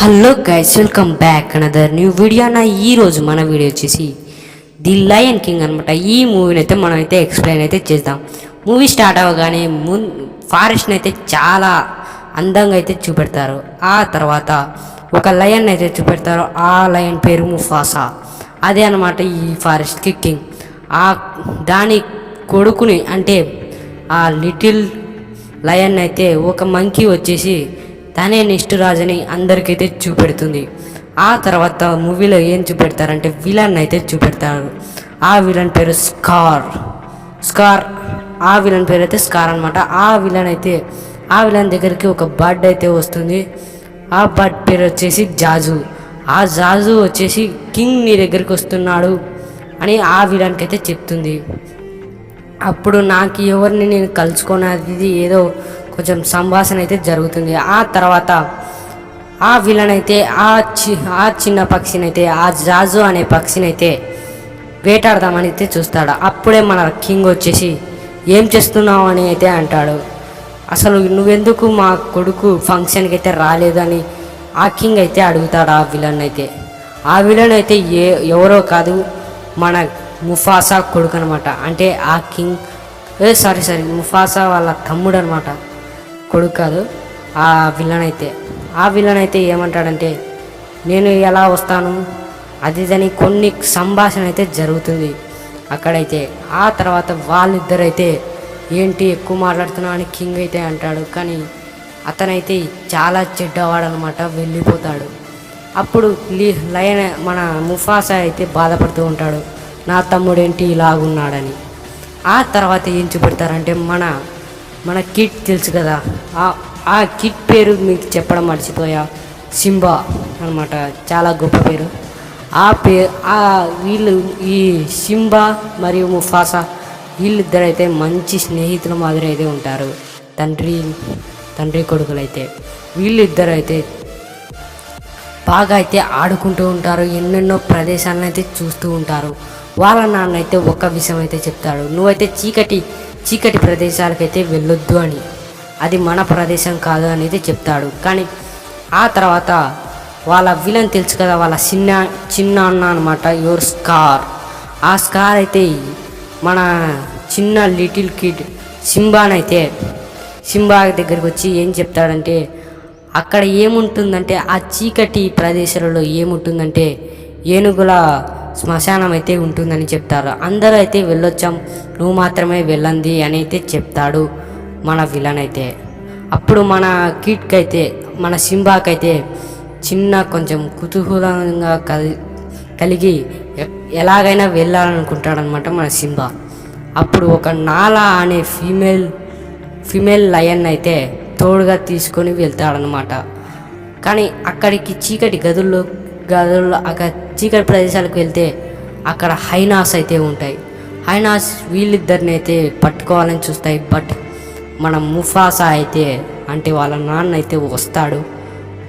Hello guys, welcome back another new video. ఈరోజు మన video వచ్చేసి ది లయన్ కింగ్ అనమాట. ఈ మూవీని అయితే మనం అయితే ఎక్స్ప్లెయిన్ అయితే చేద్దాం. మూవీ స్టార్ట్ అవ్వగానే ఫారెస్ట్ని అయితే చాలా అందంగా అయితే చూపెడతారు. ఆ తర్వాత ఒక లయన్ అయితే చూపెడతారు. ఆ లయన్ పేరు ముఫాసా. అదే అనమాట ఈ ఫారెస్ట్కి కింగ్. దాని కొడుకుని అంటే ఆ లిటిల్ లయన్ అయితే ఒక మంకీ వచ్చేసి తనే నెక్స్ట్ రాజుని అందరికైతే చూపెడుతుంది. ఆ తర్వాత మూవీలో ఏం చూపెడతారంటే విలన్ అయితే చూపెడతారు. ఆ విలన్ పేరు స్కార్. ఆ విలన్ పేరు అయితే స్కార్ అనమాట. ఆ విలన్ దగ్గరికి ఒక బర్డ్ అయితే వస్తుంది. ఆ బర్డ్ పేరు వచ్చేసి జాజు. ఆ జాజు వచ్చేసి కింగ్ నీ దగ్గరికి వస్తున్నాడు అని ఆ విలన్కి అయితే చెప్తుంది. అప్పుడు నాకు ఎవరిని నేను కలుసుకున్నది ఏదో కొంచెం సంభాషణ అయితే జరుగుతుంది. ఆ తర్వాత ఆ విలన్ అయితే ఆ చిన్న పక్షినైతే ఆ జాజు అనే పక్షినైతే వేటాడదామని అయితే చూస్తాడు. అప్పుడే మన కింగ్ వచ్చేసి ఏం చేస్తున్నావు అని అయితే అంటాడు. అసలు నువ్వెందుకు మా కొడుకు ఫంక్షన్కి అయితే రాలేదని ఆ కింగ్ అయితే అడుగుతాడు ఆ విలన్ అయితే. ఆ విలన్ అయితే ఎవరో కాదు, మన ముఫాసా కొడుకు అనమాట. అంటే ఆ కింగ్ సారీ ముఫాసా వాళ్ళ తమ్ముడు అనమాట, కొడుకు కాదు. ఆ విలన్ అయితే ఏమంటాడంటే నేను ఎలా వస్తాను అది అని కొన్ని సంభాషణ అయితే జరుగుతుంది అక్కడైతే. ఆ తర్వాత వాళ్ళిద్దరైతే ఏంటి ఎక్కువ మాట్లాడుతున్నావు అని కింగ్ అయితే అంటాడు. కానీ అతనైతే చాలా చెడ్డవాడు అనమాట, వెళ్ళిపోతాడు. అప్పుడు లయన్ మన ముఫాసా అయితే బాధపడుతూ ఉంటాడు, నా తమ్ముడేంటి ఇలాగున్నాడని. ఆ తర్వాత ఏం చూపెడతారంటే మన కిడ్ తెలుసు కదా, ఆ కిడ్ పేరు మీకు చెప్పడం మర్చిపోయా, సింబా అనమాట. చాలా గొప్ప పేరు. వీళ్ళు ఈ సింబా మరియు ముఫాసా వీళ్ళిద్దరైతే మంచి స్నేహితుల మాదిరి అయితే ఉంటారు. తండ్రి కొడుకులైతే వీళ్ళిద్దరైతే బాగా అయితే ఆడుకుంటూ ఉంటారు. ఎన్నెన్నో ప్రదేశాలను అయితే చూస్తూ ఉంటారు. వాళ్ళ నాన్న అయితే ఒక విషయం అయితే చెప్తాడు, నువ్వైతే చీకటి ప్రదేశాలకైతే వెళ్ళొద్దు అని, అది మన ప్రదేశం కాదు అని అయితే చెప్తాడు. కానీ ఆ తర్వాత వాళ్ళ విలన్ తెలుసు కదా, వాళ్ళ చిన్న అన్న అనమాట, యువర్ స్కార్. ఆ స్కార్ అయితే మన చిన్న లిటిల్ కిడ్ సింబా దగ్గరికి వచ్చి ఏం చెప్తాడంటే అక్కడ ఏముంటుందంటే ఆ చీకటి ప్రదేశాలలో ఏముంటుందంటే ఏనుగుల శ్మశానం అయితే ఉంటుందని చెప్తారు. అందరూ అయితే వెళ్ళొచ్చాం, నువ్వు మాత్రమే వెళ్ళండి అని అయితే చెప్తాడు మన విలన్ అయితే. అప్పుడు మన కిడ్కి అయితే మన సింబాకైతే కొంచెం కుతూహలంగా కలిగి ఎలాగైనా వెళ్ళాలనుకుంటాడనమాట మన సింబా. అప్పుడు ఒక నాలా అనే ఫీమేల్ లయన్ అయితే తోడుగా తీసుకొని వెళ్తాడనమాట. కానీ అక్కడికి చీకటి గదుల్లో అక్కడ చీకటి ప్రదేశాలకు వెళ్తే అక్కడ హైనాస్ అయితే ఉంటాయి. హైనాస్ వీళ్ళిద్దరిని అయితే పట్టుకోవాలని చూస్తాయి. బట్ మన ముఫాసా అయితే అంటే వాళ్ళ నాన్న అయితే వస్తాడు,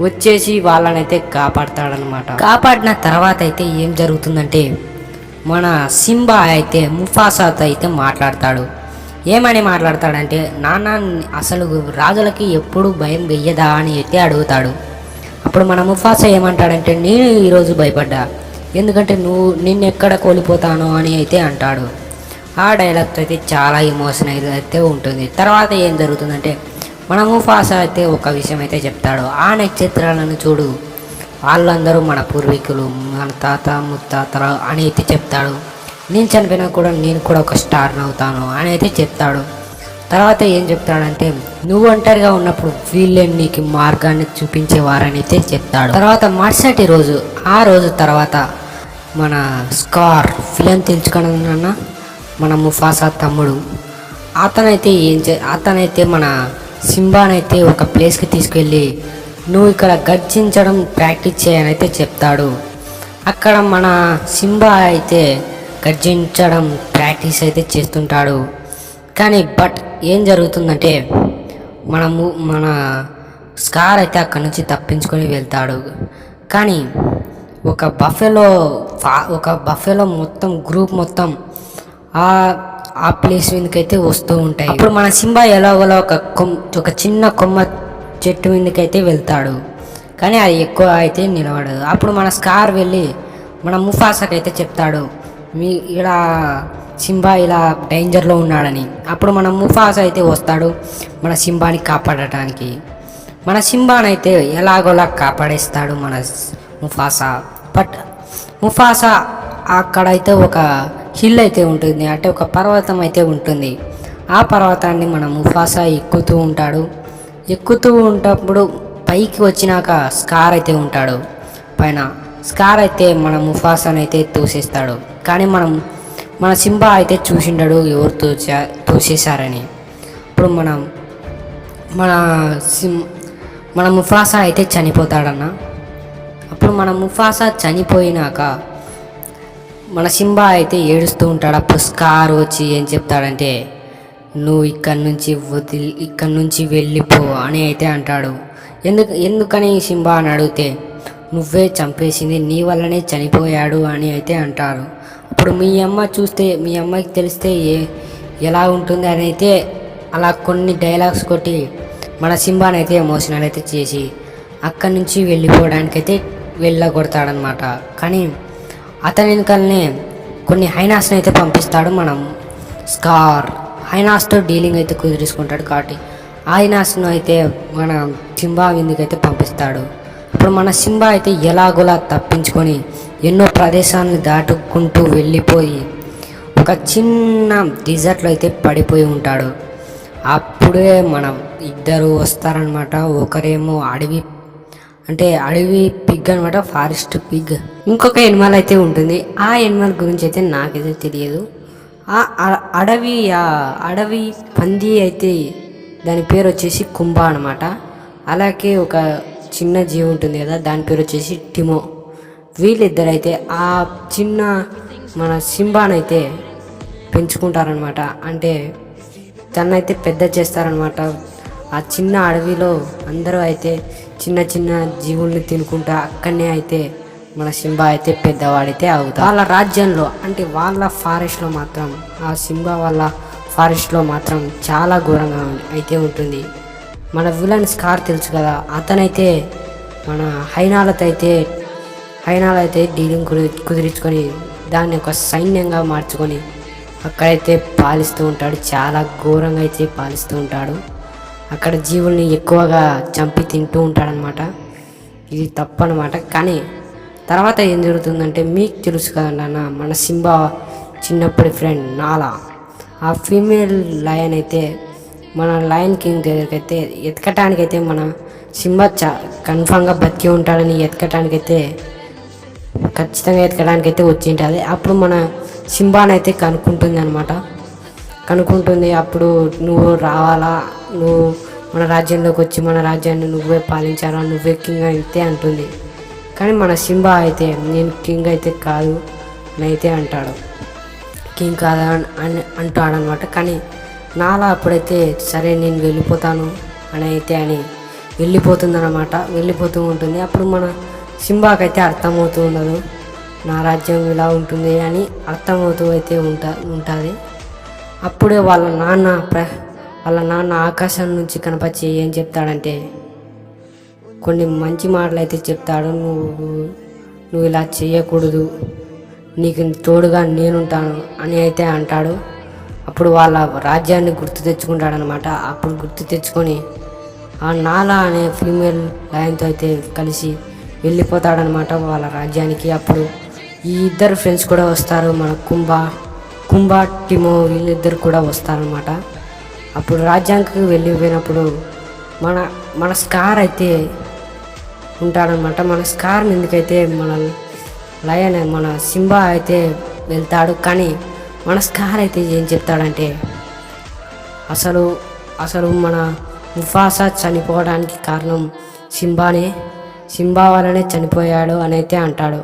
వచ్చేసి వాళ్ళనైతే కాపాడతాడనమాట. కాపాడిన తర్వాత అయితే ఏం జరుగుతుందంటే మన సింబా అయితే ముఫాసాతో అయితే మాట్లాడతాడు. ఏమని మాట్లాడతాడంటే నాన్న అసలు రాజులకి ఎప్పుడు భయం వెయ్యదా అని అయితే అడుగుతాడు. అప్పుడు మన ముఫాసా ఏమంటాడంటే నేను ఈరోజు భయపడ్డా, ఎందుకంటే నిన్నెక్కడ కోల్పోతానో అని అయితే అంటాడు. ఆ డైలాగ్తో అయితే చాలా ఎమోషనల్ అయితే ఉంటుంది. తర్వాత ఏం జరుగుతుందంటే మన ముఫాసా అయితే ఒక విషయం అయితే చెప్తాడు, ఆ నక్షత్రాలను చూడు, వాళ్ళందరూ మన పూర్వీకులు, మన తాత ముత్తాతలు అని అయితే చెప్తాడు. నేను చనిపోయినా కూడా నేను కూడా ఒక స్టార్ని అవుతాను అని అయితే చెప్తాడు. తర్వాత ఏం చెప్తాడంటే నువ్వు ఒంటరిగా ఉన్నప్పుడు వీళ్ళే నీకు మార్గాన్ని చూపించేవారని అయితే చెప్తాడు. తర్వాత మరుసటి రోజు ఆ రోజు తర్వాత మన స్కార్ విలన్ తెలుసుకున్న మన ముఫాసా తమ్ముడు అతనైతే మన సింబానైతే ఒక ప్లేస్కి తీసుకెళ్ళి నువ్వు ఇక్కడ గర్జించడం ప్రాక్టీస్ చేయని అయితే చెప్తాడు. అక్కడ మన సింబా అయితే గర్జించడం ప్రాక్టీస్ అయితే చేస్తుంటాడు. కానీ బట్ ఏం జరుగుతుందంటే మన స్కార్ అయితే అక్కడి నుంచి తప్పించుకొని వెళ్తాడు. కానీ ఒక బఫెలో మొత్తం గ్రూప్ మొత్తం ఆ ప్లేస్ మీదకైతే వస్తూ ఉంటాయి. అప్పుడు మన సింబా ఎలాగోలా ఒక చిన్న కొమ్మ చెట్టు మీదకైతే వెళ్తాడు. కానీ అది ఎక్కువ అయితే నిలబడదు. అప్పుడు మన స్కార్ వెళ్ళి మన ముఫాసాకి అయితే చెప్తాడు, మీ ఇలా సింబా ఇలా డేంజర్లో ఉన్నాడని. అప్పుడు మన ముఫాసా అయితే వస్తాడు మన సింబాని కాపాడటానికి. మన సింబానైతే ఎలాగోలా కాపాడేస్తాడు మన ముఫాసా. బట్ ముఫాసా అక్కడైతే ఒక హిల్ అయితే ఉంటుంది, అంటే ఒక పర్వతం అయితే ఉంటుంది. ఆ పర్వతాన్ని మన ముఫాసా ఎక్కుతూ ఉంటాడు. ఎక్కుతూ ఉన్నప్పుడు పైకి వచ్చినాక స్కార్ అయితే ఉంటాడు పైన. స్కార్ అయితే మన ముఫాసాని అయితే తోసేస్తాడు. కానీ మన సింబా అయితే చూసిండడు ఎవరు తోసేశారని. ఇప్పుడు మన మన ముఫాసా అయితే చనిపోతాడన్న. అప్పుడు మన ముఫాసా చనిపోయినాక మన సింబా అయితే ఏడుస్తూ ఉంటాడు. అప్పుడు స్కార్ వచ్చి ఏం చెప్తాడంటే, నువ్వు ఇక్కడి నుంచి వెళ్ళిపో అని అయితే అంటాడు. ఎందుకని సింబా అని అడిగితే, నువ్వే చంపేసింది, నీ వల్లనే చనిపోయాడు అని అయితే అంటారు. అప్పుడు మీ అమ్మకి తెలిస్తే ఎలా ఉంటుంది అని అయితే అలా కొన్ని డైలాగ్స్ కొట్టి మన సింబానైతే ఎమోషనల్ అయితే చేసి అక్కడి నుంచి వెళ్ళిపోవడానికైతే వెళ్ళగొడతాడనమాట. కానీ అతని వెనకాలనే కొన్ని హైనాస్ని అయితే పంపిస్తాడు మనం స్కార్. హైనాస్తో డీలింగ్ అయితే కుదిరించుకుంటాడు. కాబట్టి ఆ హైనాస్ను అయితే మన సింబా విందుకైతే పంపిస్తాడు. ఇప్పుడు మన సింబా అయితే ఎలాగోలా తప్పించుకొని ఎన్నో ప్రదేశాలను దాటుకుంటూ వెళ్ళిపోయి ఒక చిన్న డిజర్ట్లో అయితే పడిపోయి ఉంటాడు. అప్పుడే మనం ఇద్దరు వస్తారనమాట. ఒకరేమో అడవి పిగ్ అనమాట, ఫారెస్ట్ పిగ్. ఇంకొక ఎనిమల్ అయితే ఉంటుంది. ఆ ఎనిమల్ గురించి అయితే నాకైతే తెలియదు. అడవి పంది అయితే దాని పేరు వచ్చేసి కుంభా అనమాట. అలాగే ఒక చిన్న జీవి ఉంటుంది కదా, దాని పేరు వచ్చేసి టిమో. వీళ్ళిద్దరైతే ఆ చిన్న మన సింబానైతే పెంచుకుంటారనమాట. అంటే తనైతే పెద్ద చేస్తారనమాట. ఆ చిన్న అడవిలో అందరూ అయితే చిన్న చిన్న జీవుల్ని తినుకుంటా అక్కడనే అయితే మన సింబా అయితే పెద్దవాడైతే అవుతాడు. వాళ్ళ రాజ్యంలో అంటే వాళ్ళ ఫారెస్ట్లో మాత్రం, ఆ సింబా వాళ్ళ ఫారెస్ట్లో మాత్రం చాలా ఘోరంగా అయితే ఉంటుంది. మన విలన్ స్కార్ తెలుసు కదా, అతనైతే మన హైనాలతో అయితే డీలింగ్ కుదిరించుకొని దాన్ని ఒక సైన్యంగా మార్చుకొని అక్కడైతే పాలిస్తూ ఉంటాడు. చాలా ఘోరంగా అయితే పాలిస్తూ ఉంటాడు. అక్కడ జీవుల్ని ఎక్కువగా చంపి తింటూ ఉంటాడనమాట. ఇది తప్పనమాట. కానీ తర్వాత ఏం జరుగుతుందంటే మీకు తెలుసు కదన్న, మన సింబా చిన్నప్పటి ఫ్రెండ్ నాలా, ఆ ఫీమేల్ లయన్ అయితే మన లయన్ కింగ్ దగ్గరికైతే ఎతకటానికైతే మన సింబా కన్ఫామ్గా బతికి ఉంటాడని ఖచ్చితంగా ఎతకడానికైతే వచ్చి ఉంటుంది. అప్పుడు మన సింబానైతే కనుక్కుంటుంది. అప్పుడు నువ్వు రావాలా, నువ్వు మన రాజ్యంలోకి వచ్చి మన రాజ్యాన్ని నువ్వే పాలించాలా, నువ్వే కింగ్ అయితే అంటుంది. కానీ మన సింబా అయితే నేను కింగ్ అయితే కాదు అని అయితే అంటాడు. కింగ్ కాదా అని అంటాడనమాట. కానీ నాలా అప్పుడైతే సరే నేను వెళ్ళిపోతాను అని వెళ్ళిపోతూ ఉంటుంది. అప్పుడు మన సింబాకైతే అర్థమవుతూ ఉండదు, నా రాజ్యం ఇలా ఉంటుంది అని అర్థమవుతూ అయితే ఉంటుంది. అప్పుడే వాళ్ళ నాన్న ఆకాశం నుంచి కనపచ్చి ఏం చెప్తాడంటే, కొన్ని మంచి మాటలు అయితే చెప్తాడు. నువ్వు ఇలా చేయకూడదు, నీకు తోడుగా నేనుంటాను అని అయితే అంటాడు. అప్పుడు వాళ్ళ రాజ్యాన్ని గుర్తు తెచ్చుకుంటాడనమాట. అప్పుడు గుర్తు తెచ్చుకొని ఆ నాలా అనే ఫీమేల్ లయన్తో అయితే కలిసి వెళ్ళిపోతాడనమాట వాళ్ళ రాజ్యానికి. అప్పుడు ఈ ఇద్దరు ఫ్రెండ్స్ కూడా వస్తారు, మన కుంభా టిమో వీళ్ళిద్దరు కూడా వస్తారనమాట. అప్పుడు రాజ్యానికి వెళ్ళిపోయినప్పుడు మన స్కార్ అయితే ఉంటాడనమాట. మన స్కార్ మీదకైతే మన సింబా అయితే వెళ్తాడు. కానీ మన స్కార్ అయితే ఏం చెప్తాడంటే, అసలు మన ముఫాసా చనిపోవడానికి కారణం సింబా వల్లనే చనిపోయాడు అని అయితే అంటాడు.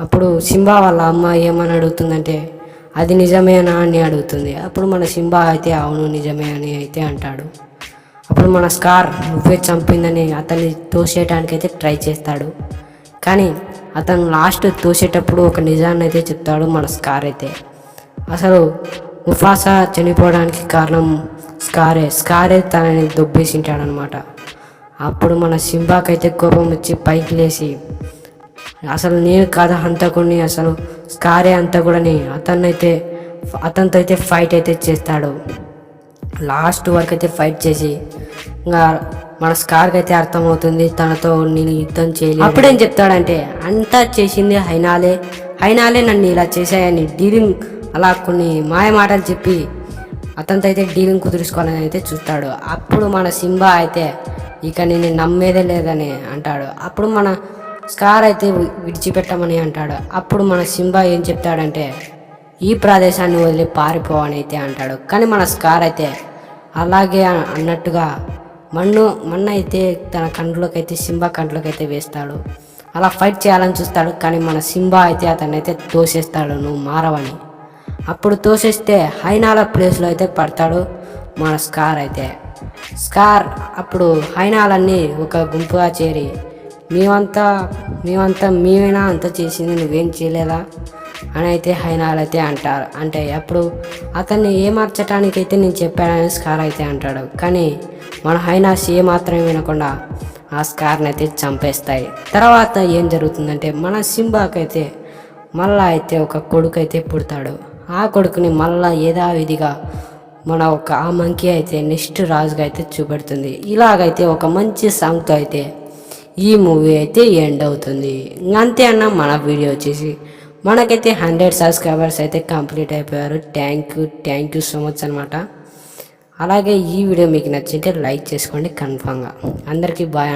అప్పుడు సింబా వాళ్ళ అమ్మ ఏమని అడుగుతుందంటే, అది నిజమేనా అని అడుగుతుంది. అప్పుడు మన సింబా అయితే అవును నిజమే అని అయితే అంటాడు. అప్పుడు మన స్కార్ నువ్వే చంపిందని అతన్ని తోసేయడానికి అయితే ట్రై చేస్తాడు. కానీ అతను లాస్ట్ తోసేటప్పుడు ఒక నిజాన్ని అయితే చెప్తాడు మన స్కార్ అయితే. అసలు ముఫాసా చనిపోవడానికి కారణం స్కారే తనని దొబ్బేసింటాడనమాట. అప్పుడు మన సింబాకైతే కోపం వచ్చి పైకి లేచి అసలు నేను కాదా హంతకుడిని, అసలు స్కారే హంతకుడని అతనితో అయితే ఫైట్ అయితే చేస్తాడు. లాస్ట్ వరకు అయితే ఫైట్ చేసి ఇంకా మన స్కార్కి అయితే అర్థమవుతుంది తనతో నేను యుద్ధం చేయలేదు. అప్పుడేం చెప్తాడంటే అంతా చేసింది హైనాలే నన్ను ఇలా చేశాయని డీలింగ్ అలా కొన్ని మాయ మాటలు చెప్పి అతనితో అయితే డీలింగ్ కుదుర్చుకోవాలని అయితే చూస్తాడు. అప్పుడు మన సింబా అయితే ఇక నేను నమ్మేదే లేదని అంటాడు. అప్పుడు మన స్కార్ అయితే విడిచిపెట్టమని అంటాడు. అప్పుడు మన సింబా ఏం చెప్తాడంటే ఈ ప్రదేశాన్ని వదిలి పారిపోవని అయితే అంటాడు. కానీ మన స్కార్ అయితే అలాగే అన్నట్టుగా మన్ను అయితే తన కంట్లోకి అయితే సింబా కంట్లోకి అయితే వేస్తాడు. అలా ఫైట్ చేయాలని చూస్తాడు. కానీ మన సింబా అయితే అతన్ని అయితే తోసేస్తాడు, నువ్వు మారవని. అప్పుడు తోసేస్తే హైనాల ప్లేస్లో అయితే పడతాడు మన స్కార్. అప్పుడు హైనాలన్నీ ఒక గుంపుగా చేరి మేమేనా అంత చేసింది, నువ్వేం చేయలేదా అని అయితే హైనాలు అయితే అంటారు. అంటే అప్పుడు అతన్ని ఏమార్చడానికైతే నేను చెప్పానని స్కార్ అయితే అంటాడు. కానీ మన హైనాస్ ఏమాత్రం వినకుండా ఆ స్కార్ని అయితే చంపేస్తాయి. తర్వాత ఏం జరుగుతుందంటే మన సింబాకైతే మళ్ళా అయితే ఒక కొడుకు అయితే పుడతాడు. ఆ కొడుకుని మళ్ళా యథావిధిగా ఆ మంకీ అయితే నెక్స్ట్ రాజుగా అయితే చూపెడుతుంది. ఇలాగైతే ఒక మంచి సాంగ్తో అయితే ఈ మూవీ అయితే ఎండ్ అవుతుంది. అంతే అన్న మన వీడియో వచ్చేసి మనకైతే 100 సబ్స్క్రైబర్స్ అయితే కంప్లీట్ అయిపోయారు. థ్యాంక్ యూ సో మచ్ అనమాట. అలాగే ఈ వీడియో మీకు నచ్చింటే లైక్ చేసుకోండి కన్ఫామ్గా. అందరికీ బాయ్.